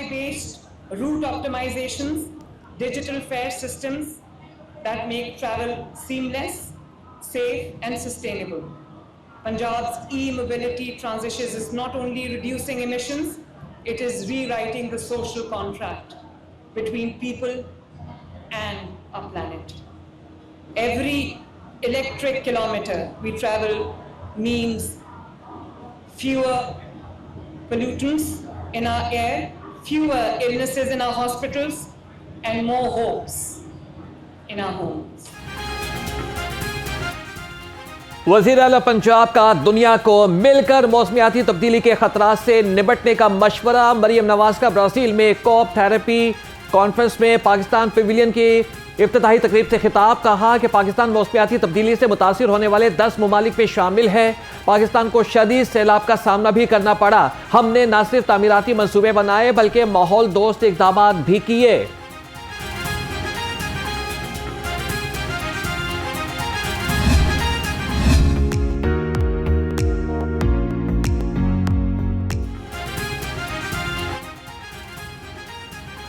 AI-based route optimizations, digital fare systems that make travel seamless, safe and sustainable. Punjab's e-mobility transition is not only reducing emissions, it is rewriting the social contract between people and our planet. Every electric kilometer we travel means fewer pollutants in our air, fewer illnesses in our hospitals, and more hopes in our homes. वज़ीर आला पंजाब का दुनिया को मिलकर मौसमियाती तब्दीली के खतरात से निपटने का मशवरा। मरियम नवाज का ब्राज़ील में कॉप थेरेपी कॉन्फ्रेंस में पाकिस्तान पवेलियन की इफ्तिताही तकरीब से खिताब। कहा कि पाकिस्तान मौसमियाती तब्दीली से मुतासिर होने वाले 10 ममालिक में शामिल है। पाकिस्तान को शदीद सैलाब का सामना भी करना पड़ा। हमने न सिर्फ तामीराती मंसूबे बनाए बल्कि माहौल दोस्त इक़दामात भी किए।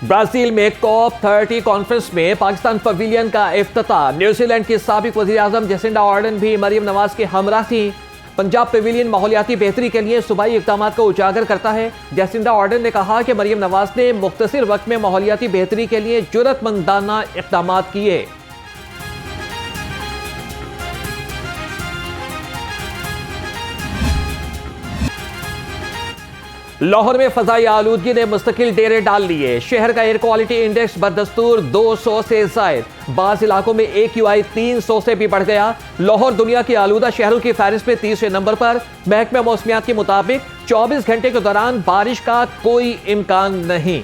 ब्राजील में कॉप 30 कॉन्फ्रेंस में पाकिस्तान पवेलियन का इफ्तिताह। न्यूजीलैंड की साबिक वज़ीर आज़म जेसिंडा आर्डन भी मरियम नवाज के हमरा थी। पंजाब पवेलियन माहौलियाती बेहतरी के लिए सूबाई इक़दामात को उजागर करता है। जेसिंडा आर्डन ने कहा कि मरियम नवाज ने मुख्तसर वक्त में माहौलियाती बेहतरी के लिए जुर्रतमंदाना इक़दामात किए। लाहौर में फजाई आलूदगी ने मुस्तकिल डेरे डाल लिए। शहर का एयर क्वालिटी इंडेक्स बदस्तूर 200 से जायद, बाज़ इलाकों में AQI 300 से भी बढ़ गया। लाहौर दुनिया की आलूदा शहरों की फहरिस्त में 30वें नंबर पर। महकमा मौसमियात के मुताबिक 24 घंटे के दौरान बारिश का कोई इम्कान नहीं।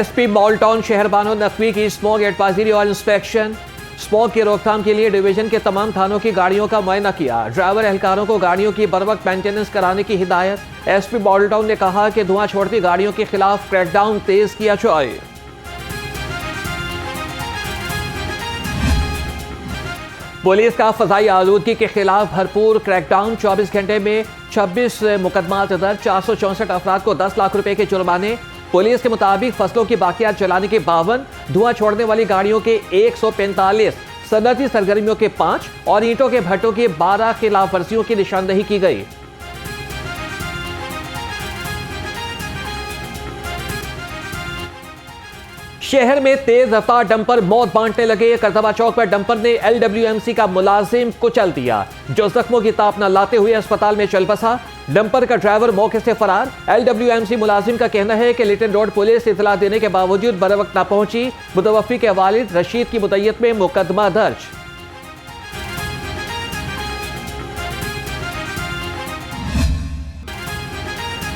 SP mall town Shehrbano Naqvi की स्मॉग एडवाइजरी और इंस्पेक्शन। स्मॉग की रोकथाम के लिए डिवीजन के तमाम थानों की गाड़ियों का मुआयना किया। ड्राइवर एहलकारों को गाड़ियों की बरवक्त मेंटेनेंस कराने की हिदायत। SP मॉल टाउन ने कहा कि धुआं छोड़ती गाड़ियों के खिलाफ क्रैकडाउन तेज किया जाए। पुलिस का फजाई आलूदगी के खिलाफ भरपूर क्रैकडाउन। 24 घंटे में 26 मुकदमात दर्ज, 464 अफराद को 10 लाख रुपए के जुर्माने। पुलिस के मुताबिक फसलों की बाकियात जलाने के 52, धुआं छोड़ने वाली गाड़ियों के 145, सनअती सरगर्मियों के 5 और ईंटों के भट्टों के 12 खिलाफ वर्जियों की निशानदही की गई। शहर में तेज रफ्तार डंपर मौत बांटने लगे। करतबा चौक पर डंपर ने LWMC का मुलाजिम कुचल दिया, जो जख्मों की ताप न लाते हुए अस्पताल में चल बसा। डंपर का ड्राइवर मौके से फरार। LWMC मुलाजिम का कहना है कि लिटन रोड पुलिस इतला देने के बावजूद बरवक्त न पहुंची। मुतवफ़ी के वालिद रशीद की मुद्दत में मुकदमा दर्ज।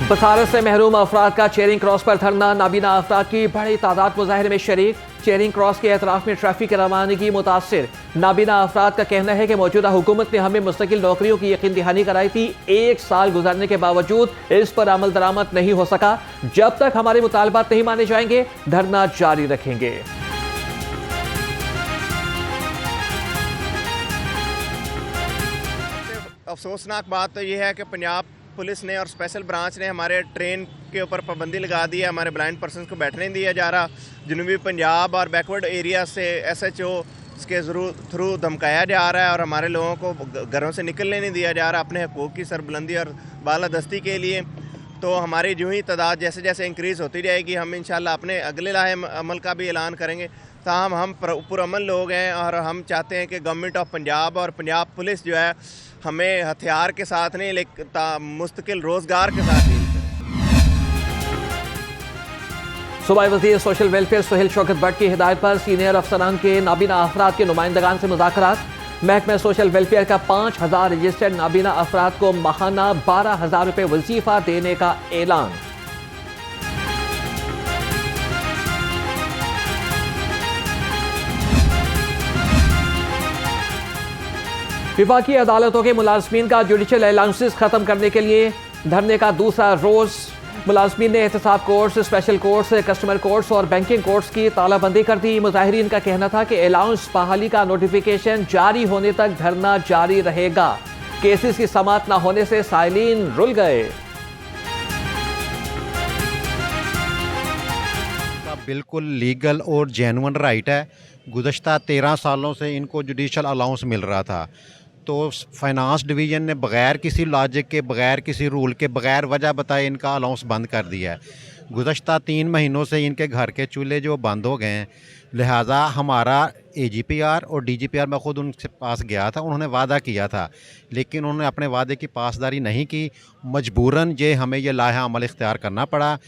बसारत से महरूम अफराद का चेरिंग क्रॉस पर धरना। नाबीना अफराद की बड़ी तादाद मुजाहिरे में शरीक। चेरिंग क्रॉस के एतराफ में ट्रैफिक की रवानगी मुतासिर। नाबीना अफराद का कहना है कि मौजूदा हुकूमत ने हमें मुस्तकिल नौकरियों की यकीन दहानी कराई थी। 1 साल गुजरने के बावजूद इस पर अमल दरामद नहीं हो सका। जब तक हमारे मुतालबात नहीं माने जाएंगे, धरना जारी रखेंगे। अफसोसनाक बात तो यह है कि पंजाब पुलिस ने और स्पेशल ब्रांच ने हमारे ट्रेन के ऊपर पाबंदी लगा दी है। हमारे ब्लाइंड पर्सनस को बैठने नहीं दिया जा रहा। जनूबी पंजाब और बैकवर्ड एरिया से SHO के थ्रू धमकाया जा रहा है और हमारे लोगों को घरों से निकलने नहीं दिया जा रहा अपने हकूक़ की सरबुलंदी और बालादस्ती के लिए। तो हमारी जो ही तादाद जैसे जैसे इंक्रीज़ होती जाएगी, हम इंशाल्लाह अपने अगले लाहे अमल का भी ऐलान करेंगे। ताहम हम पुरअमन लोग हैं और हम चाहते हैं कि गवर्नमेंट ऑफ पंजाब और पंजाब पुलिस जो है हमें हथियार के साथ नहीं, लेकिन मुस्तकिल रोज़गार के साथ डील करें। सूबाई वज़ीर सोशल वेलफेयर सुहेल शौकत भट्ट की हिदायत पर सीनियर अफसरान के नाबीना अफराद के नुमाइंदगान से मुज़ाकरात। महकमा सोशल वेलफेयर का 5000 रजिस्टर्ड नाबीना अफराद को माहाना 12,000 रुपये वजीफा देने का ऐलान। विफाकी अदालतों के मुलाजमीन का जुडिशल अलाउंसेस खत्म करने के लिए धरने का दूसरा रोज। मुलाजमीन ने एहतसाब course, special course, customer course और बैंकिंग कोर्स की तालाबंदी कर दी। मुजाहिरीन का कहना था कि अलाउंस बहाली का नोटिफिकेशन जारी होने तक धरना जारी रहेगा। केसेस की समाअत न होने से साइलिन रुल गए। बिल्कुल लीगल और जेन्युइन राइट है। गुज़श्ता 13 सालों से इनको जुडिशल अलाउंस मिल रहा था, तो फाइनेंस डिवीज़न ने बग़ैर किसी लॉजिक के, बग़ैर किसी रूल के, बग़ैर वजह बताए इनका अलाउंस बंद कर दिया है। गुज़श्ता 3 महीनों से इनके घर के चूल्हे जो बंद हो गए हैं, लिहाजा हमारा AGPR और DGPR मैं ख़ुद उनके पास गया था, उन्होंने वादा किया था, लेकिन उन्होंने अपने वादे की पासदारी नहीं की। मजबूरन हमें ये लाहा अमल इख्तियार करना पड़ा।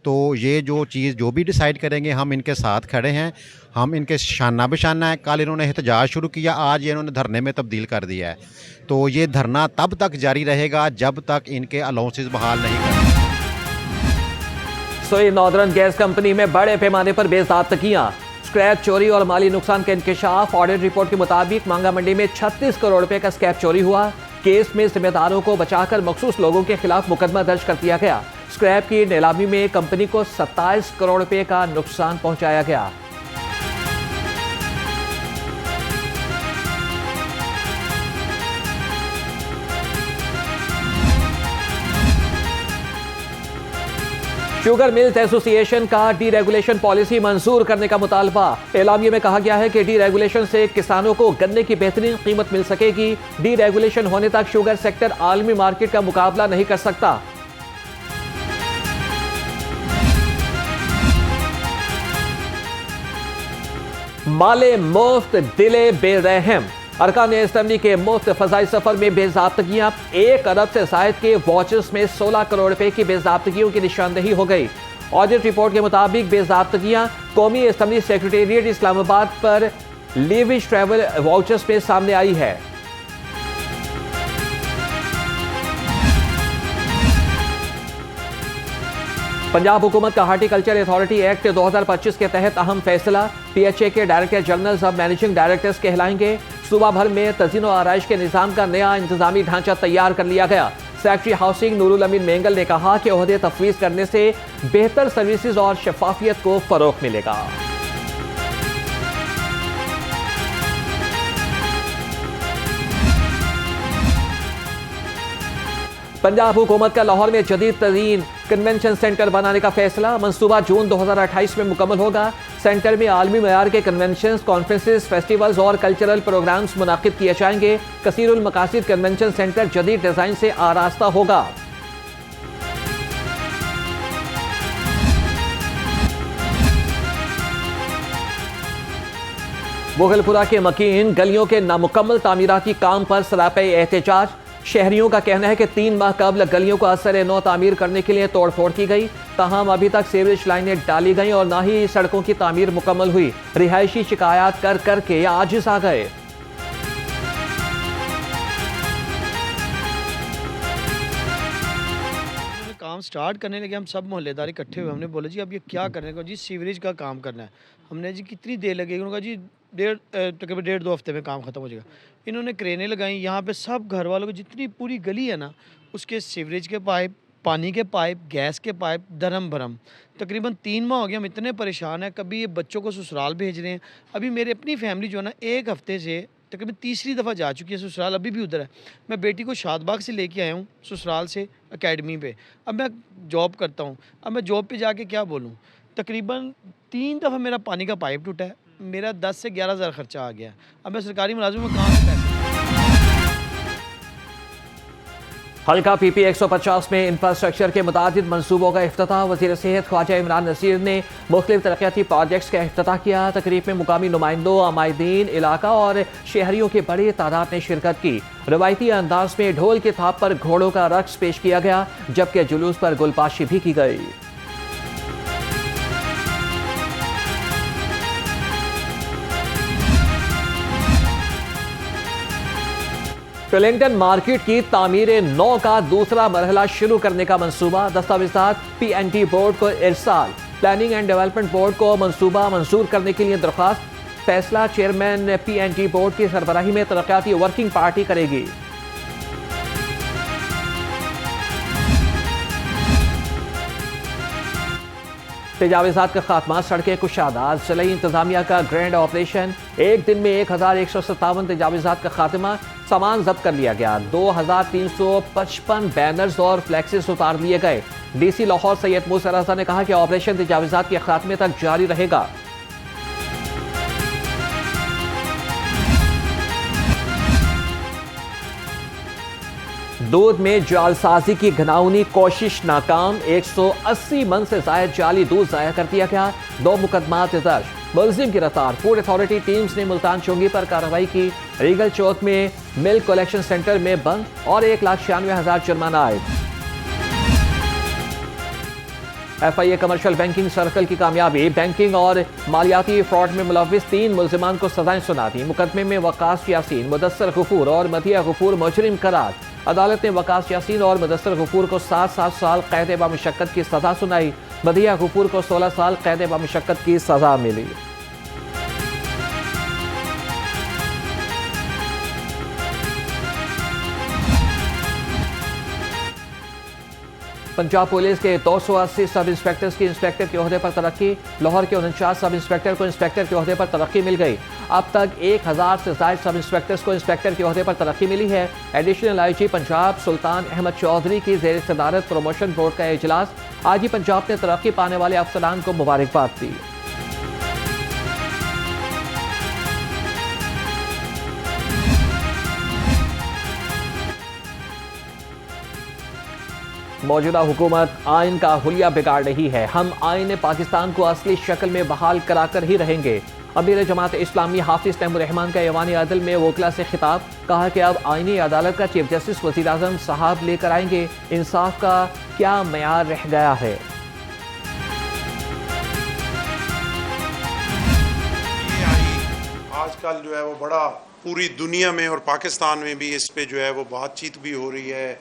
तो ये जो भी डिसाइड करेंगे हम इनके साथ खड़े हैं, हम इनके शाना बशाना है। कल इन्होंने एहतजाज शुरू किया, आज ये इन्होंने धरने में तब्दील कर दिया है। तो ये धरना तब तक जारी रहेगा जब तक इनके अलाउंसेस बहाल नहीं करते। सोई नॉर्दर्न गैस कंपनी में बड़े पैमाने पर बेज़ाब्तगियां, स्क्रैप चोरी और माली नुकसान का इंकशाफ। ऑडिट रिपोर्ट के मुताबिक मांगा मंडी में 36 करोड़ रुपए का स्क्रैप चोरी हुआ। केस में जिम्मेदारों को बचाकर मखसूस लोगों के खिलाफ मुकदमा दर्ज कर दिया गया। स्क्रैप की नीलामी में कंपनी को 27 करोड़ रुपए का नुकसान पहुंचाया गया। शुगर मिल्स एसोसिएशन का डीरेगुलेशन पॉलिसी मंजूर करने का मुतालबा। एलामिया में कहा गया है कि डीरेगुलेशन से किसानों को गन्ने की बेहतरीन कीमत मिल सकेगी। डीरेगुलेशन होने तक शुगर सेक्टर आलमी मार्केट का मुकाबला नहीं कर सकता। माले मुफ्त, दिले बेरहम। अरकान असम्बली के मुफ्त फजाई सफर में बेजाब्तगियां। 1 अरब से जायद के वॉचेस में 16 करोड़ रुपए की बेजाब्तगियों की निशानदही हो गई। ऑडिट रिपोर्ट के मुताबिक बेजाब्तगियां कौमी असम्बली सेक्रेटेरिएट इस्लामाबाद पर लीविश ट्रैवल वाउचर्स में सामने आई है। पंजाब हुकूमत का हार्टिकल्चर अथॉरिटी एक्ट 2025 के तहत अहम फैसला। PHA के डायरेक्टर जनरल अब मैनेजिंग डायरेक्टर्स कहलाएंगे। सूबा भर में तज़ीन और आराइश के निज़ाम का नया इंतजामी ढांचा तैयार कर लिया गया। सेक्रेटरी हाउसिंग नूरुल अमीन मेंगल ने कहा कि ओहदे तफवीज़ करने से बेहतर सर्विसेज और शफाफियत को फरोग मिलेगा। पंजाब हुकूमत का लाहौर में जदीद तरीन कन्वेंशन सेंटर बनाने का फैसला। मंसूबा जून 2028 में मुकम्मल होगा। सेंटर में आलमी मयार के कन्वेंशन, कॉन्फ्रेंसेस, फेस्टिवल्स और कल्चरल प्रोग्राम्स मुनाकिद किए जाएंगे। कसीरुल मकासिद कन्वेंशन सेंटर जदीद डिजाइन से आरास्ता होगा। मुगलपुरा के मकीन गलियों के नामुकम्मल तामीराती काम पर सरापे एहतजाज। शहरियों का कहना है कि 3 माह कबल गलियों को असर नौ तामीर करने के लिए तोड़फोड़ की गई, ताहम अभी तक सीवरेज लाइनें डाली गई और न ही सड़कों की तामीर मुकम्मल हुई। रिहायशी शिकायत कर करके आजिज आ गए। काम स्टार्ट करने लगे, हम सब मोहल्लेदार इकट्ठे हुए। हमने बोला जी अब ये क्या करने को, जी सीवरेज का काम करना है। हमने जी कितनी देर लगेगी, उन्होंने कहा जी तकरीबन 1.5-2 हफ्ते में काम ख़त्म हो जाएगा। इन्होंने क्रेनें लगाई, यहाँ पे सब घर वालों को जितनी पूरी गली है ना, उसके सीवरेज के पाइप, पानी के पाइप, गैस के पाइप धर्म भरम। तकरीबन 3 माह हो गए, हम इतने परेशान हैं। कभी ये बच्चों को ससुराल भेज रहे हैं। अभी मेरी अपनी फैमिली जो है ना 1 हफ्ते से तकरीबन तीसरी दफ़ा जा चुकी है ससुराल, अभी भी उधर है। मैं बेटी को शादबाग से लेके आया हूँ ससुराल से एकेडमी पे। अब मैं जॉब करता हूँ, अब मैं जॉब पे जाके क्या बोलूँ। तकरीबन 3 दफ़ा मेरा पानी का पाइप टूटा है, मेरा 10 से 11 हज़ार खर्चा आ गया। अब मैं सरकारी मुलाजिम में कहाँ से पैसे। हल्का PP 150 में इंफ्रास्ट्रक्चर के मुतादिद मनसूबों का इफ्तिताह। वज़ीर सेहत ख्वाजा इमरान नसीर ने मुख्तलिफ तरक्याती प्रोजेक्ट्स का इफ्तिताह किया। तकरीब में मुकामी नुमाइंदों, अमायदीन इलाका और शहरियों की बड़ी तादाद ने शिरकत की। रवायती अंदाज में ढोल के थाप पर घोड़ों का रक्स पेश किया गया, जबकि जुलूस पर गुलपाशी भी की गई। क्लिंटन मार्केट की तामीर 9 का दूसरा मरहला शुरू करने का मंसूबा। दस्तावेज़ात PNT बोर्ड को इरसाल। प्लानिंग एंड डेवलपमेंट बोर्ड को मंसूबा मंजूर करने के लिए दरख्वास्त। फैसला चेयरमैन PNT बोर्ड की सरबराही में तरक्याती वर्किंग पार्टी करेगी। तजावीज़ात का खात्मा, सड़कें कुशादा, ज़िला इंतजामिया का ग्रैंड ऑपरेशन। एक दिन में 1157 तजावीज़ात का खात्मा, सामान जब्त कर लिया गया। 2355 बैनर्स और फ्लैक्सेस उतार लिए गए। डीसी लाहौर सैयद मूसा रज़ा ने कहा कि ऑपरेशन तजावीज़ात के खात्मे तक जारी रहेगा। दूध में जालसाजी की घिनौनी कोशिश नाकाम, 180 मन से जायद जाली दूध जाया कर दिया गया। 2 मुकदमात दर्ज, मुलजिम गिरफ्तार। फूड अथॉरिटी टीम्स ने मुल्तान चौंगी पर कार्रवाई की। रीगल चौक में मिल्क कलेक्शन सेंटर में बंद और 1,96,000 जुर्माना आए। FIA कमर्शियल बैंकिंग सर्कल की कामयाबी, बैंकिंग और मालियाती फ्रॉड में मुलविस 3 मुल्जिमान को सजाएं सुना दी। मुकदमे में वकास यासीन, मुदस्सर गफूर और मदिया गफूर मुजरिम करार। अदालत ने वकास यासीन और मुदस्सर गफूर को 7 साल कैद बमुशक्कत की सजा सुनाई। मदिया गफूर को 16 साल कैद बमुशक्कत की सजा मिली। पंजाब पुलिस के 280 सब इंस्पेक्टर्स की इंस्पेक्टर के ओहदे पर तरक्की। लाहौर के 49 सब इंस्पेक्टर को इंस्पेक्टर के ओहदे पर तरक्की मिल गई। अब तक 1000 से ज्यादा सब इंस्पेक्टर्स को इंस्पेक्टर के ओहदे पर तरक्की मिली है। एडिशनल IG पंजाब सुल्तान अहमद चौधरी की ज़ेर सदारत प्रमोशन बोर्ड का इजलास। IG पंजाब ने तरक्की पाने वाले अफसरान को मुबारकबाद दी। मौजूदा हुकूमत आइन का हुलिया बिगाड़ रही है। हम आइन पाकिस्तान को असली शक्ल में बहाल कराकर ही रहेंगे। अमीर जमात इस्लामी हाफिज तैमूर रहमान का ऐवान अदल में वोकला से खिताब, कहा कि अब आइनी अदालत का चीफ जस्टिस वज़ीर आज़म साहब लेकर आएंगे। इंसाफ का क्या मयार रह गया है। आजकल जो है वो बड़ा पूरी दुनिया में और पाकिस्तान में भी इस पे जो है वो बातचीत भी हो रही है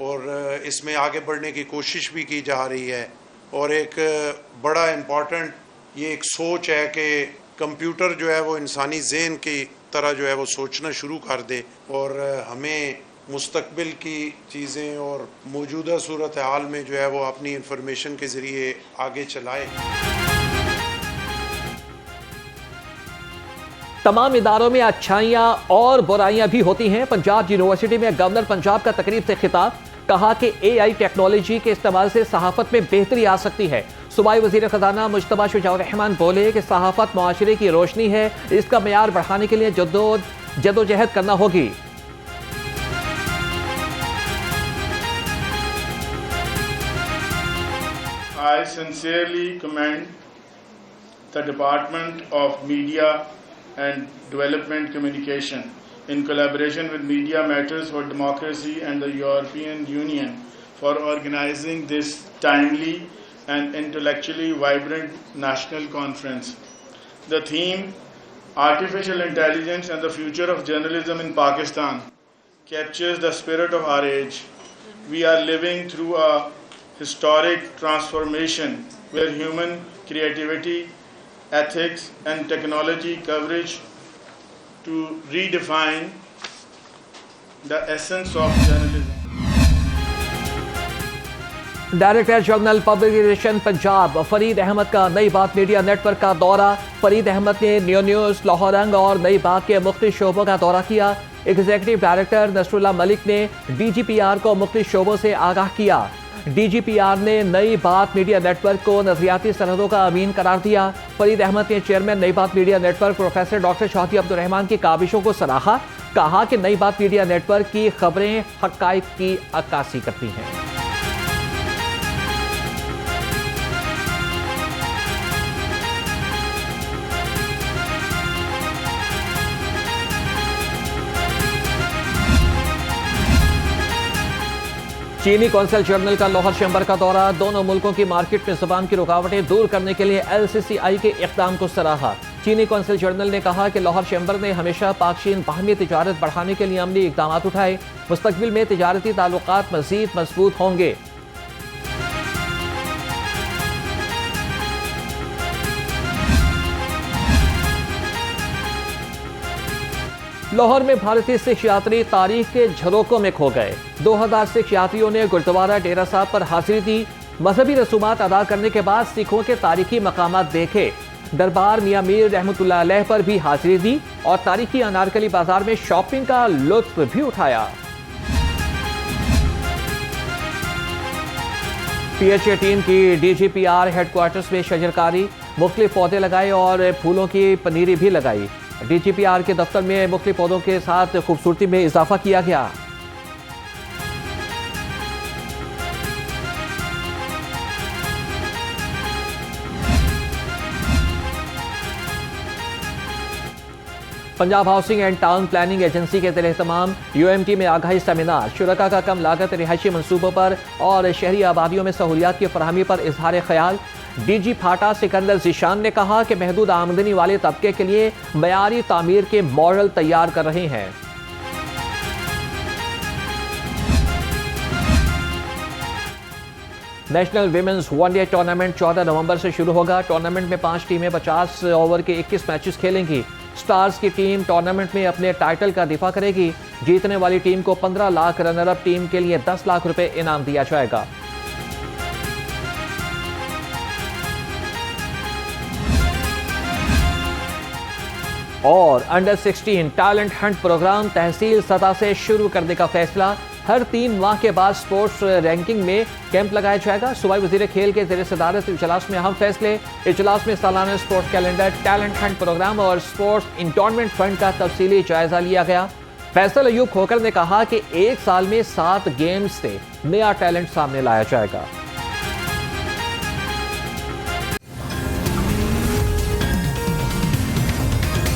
और इसमें आगे बढ़ने की कोशिश भी की जा रही है। और एक बड़ा इम्पॉर्टेंट ये एक सोच है कि कंप्यूटर जो है वो इंसानी ज़हन की तरह जो है वो सोचना शुरू कर दे और हमें मुस्तकबिल की चीज़ें और मौजूदा सूरत हाल में जो है वो अपनी इंफॉर्मेशन के ज़रिए आगे चलाए। तमाम इदारों में अच्छाइयाँ और बुराइयाँ भी होती हैं। पंजाब यूनिवर्सिटी में गवर्नर पंजाब का तकरीब से खिताब, कहा कि AI टेक्नोलॉजी के इस्तेमाल से सहाफत में बेहतरी आ सकती है। सूबाई वज़ीर ख़जाना मुश्तबा शुजाउर रहमान बोले कि सहाफत मुआशरे की रोशनी है, इसका मेयार बढ़ाने के लिए जद्दोजहद करना होगी। I sincerely commend the Department of Media and Development Communication in collaboration with Media Matters for Democracy and the European Union for organizing this timely and intellectually vibrant national conference. The theme, Artificial Intelligence and the Future of Journalism in Pakistan, captures the spirit of our age. We are living through a historic transformation where human creativity, ethics and technology coverage to redefine the essence of journalism. Director general public relation Punjab Farid Ahmed का नई Baat media network का दौरा। फरीद अहमद ने new news, लाहौरंग और नई बात के मुख्तलिफ शोबों का दौरा किया। एग्जीक्यूटिव डायरेक्टर नसरुल्लाह मलिक ने DGPR को मुख्तलिफ शोबों से आगाह किया। DGPR ने नई बात मीडिया नेटवर्क को नजरियाती सरहदों का अमीन करार दिया। फरीद अहमद ने chairman Nai Baat media network professor doctor Shouhdi Abdul Rahman की काविशों को सराहा। कहा कि नई बात मीडिया नेटवर्क की खबरें हक़ाइक़ की अक्कासी करती हैं। चीनी कौंसिल जनरल का लाहौर चैम्बर का दौरा। दोनों मुल्कों की मार्केट में ज़बान की रुकावटें दूर करने के लिए LCCI के इक़दाम को सराहा। चीनी कौंसिल जनरल ने कहा कि लाहौर चैम्बर ने हमेशा पाक चीन बाहमी तिजारत बढ़ाने के लिए अमली इक़दाम उठाए। मुस्तक़बिल में तिजारती ताल्लुकात मज़ीद मजबूत होंगे। लाहौर में भारतीय सिख यात्री तारीख के झरोकों में खो गए। 2000 सिख यात्रियों ने गुरुद्वारा डेरा साहब पर हाजिरी दी। मजहबी रसूमात अदा करने के बाद सिखों के तारीखी मकामात देखे। दरबार मियां मीर रहमतुल्लाह अलैह पर भी हाजिरी दी और तारीखी अनारकली बाजार में शॉपिंग का लुत्फ भी उठाया। पीएचए टीम की डीजीपीआर हेडक्वार्टर्स में शजरकारी, मुख्तलिफ पौधे लगाए और फूलों की पनीरी भी लगाई। डीजीपीआर के दफ्तर में मुख्तलिफ पौधों के साथ खूबसूरती में इजाफा किया गया। Punjab housing and town planning agency के ज़ेर-ए-एहतमाम यूएमटी में आगाही सेमिनार, शुरका का कम लागत रिहायशी मनसूबों पर और शहरी आबादियों में सहूलियात की फराहमी पर इजहार ख्याल। डीजी फाटा सिकंदर ज़ीशान ने कहा कि महदूद आमदनी वाले तबके के लिए मयारी तामीर के मॉडल तैयार कर रहे हैं। नेशनल विमेंस वनडे टूर्नामेंट 14 नवंबर से शुरू होगा। टूर्नामेंट में 5 टीमें 50 ओवर के 21 मैचेस खेलेंगी। स्टार्स की टीम टूर्नामेंट में अपने टाइटल का दिफा करेगी। जीतने वाली टीम को 15 लाख, रनर अप टीम के लिए 10 लाख रुपए इनाम दिया जाएगा। और अंडर 16 टैलेंट हंट प्रोग्राम तहसील सतह से शुरू करने का फैसला। हर 3 माह के बाद स्पोर्ट्स रैंकिंग में कैंप लगाया जाएगा। सूबाई वजीर खेल के ज़ेर सदारत इजलास में अहम फैसले। इजलास में सालाना sports calendar, talent hunt program और स्पोर्ट्स इंटॉर्नमेंट फंड का तफसीली जायजा लिया गया। फैसल अयूब खोकर ने कहा कि 1 साल में 7 गेम्स से नया टैलेंट सामने लाया जाएगा।